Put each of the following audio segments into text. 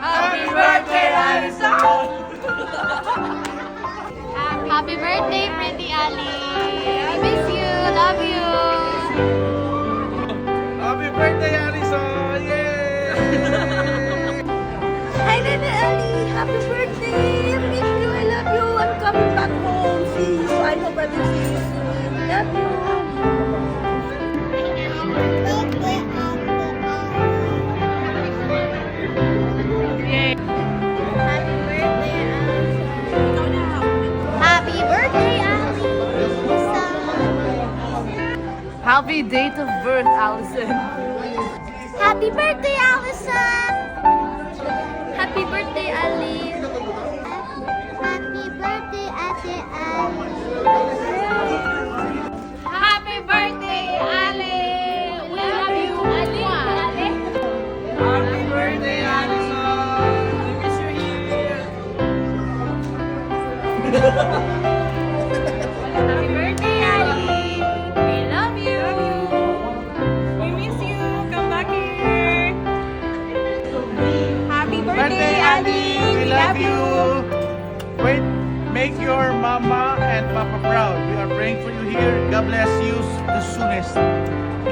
Happy birthday, Alison! Happy birthday, pretty Ali! I miss you! Love you! Happy birthday, Alison! Yay! Hi, Nene Ali! Happy birthday! I miss you! I love you! I'm coming back home. See you! I hope I will see you soon. Love you! Happy birthday, Ali! Happy date of birth, Allison. Happy birthday, Allison! Happy birthday, Ali! Happy birthday, Ate Ali! Happy birthday, Ali! We love you, Ali! Happy birthday, Alison! We miss you here! Happy birthday, Ali! We love you! We miss you! Come back here! Happy Birthday, Ali! We love you! Wait, make your mama and papa proud. We are praying for you here. God bless you the soonest.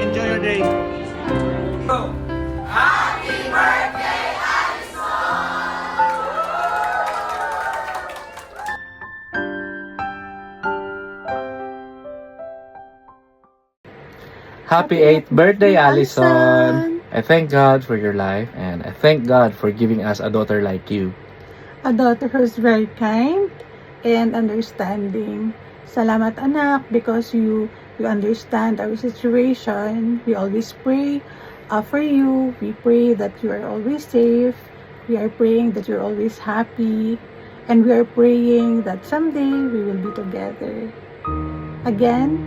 Enjoy your day. Happy 8th birthday, Allison! I thank God for your life and I thank God for giving us a daughter like you. A daughter who's very kind and understanding. Salamat anak because you understand our situation. We always pray for you. We pray that you are always safe. We are praying that you're always happy. And we are praying that someday we will be together. Again,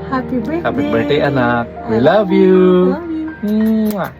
happy birthday. Happy birthday, anak. We I love you. Love you. Mwah.